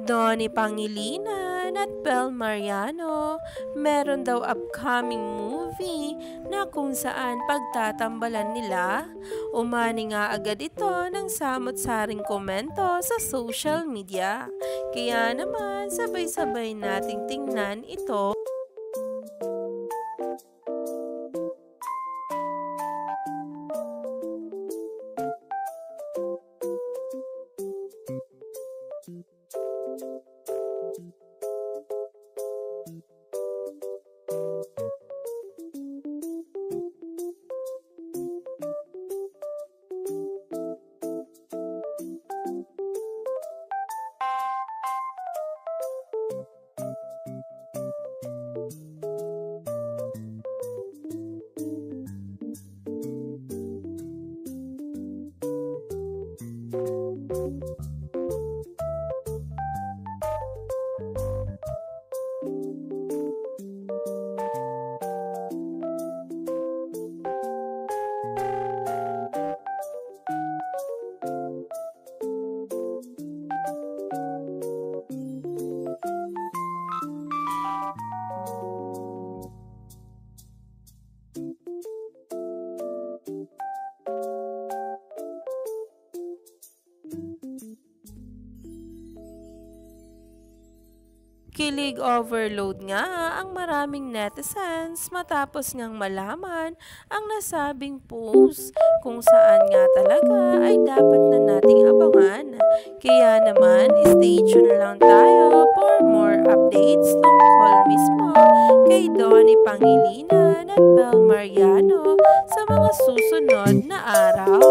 Donnie Pangilinan at Bel Mariano, meron daw upcoming movie na kung saan pagtatambalan nila. Umani nga agad ito ng samot-saring komento sa social media. Kaya naman sabay-sabay nating tingnan ito. Kilig overload nga ang maraming netizens matapos ngang malaman ang nasabing post kung saan nga talaga ay dapat na nating abangan. Kaya naman, stay tuned lang tayo for more updates tungkol mismo kay Donnie Pangilinan at Bel Mariano sa mga susunod na araw.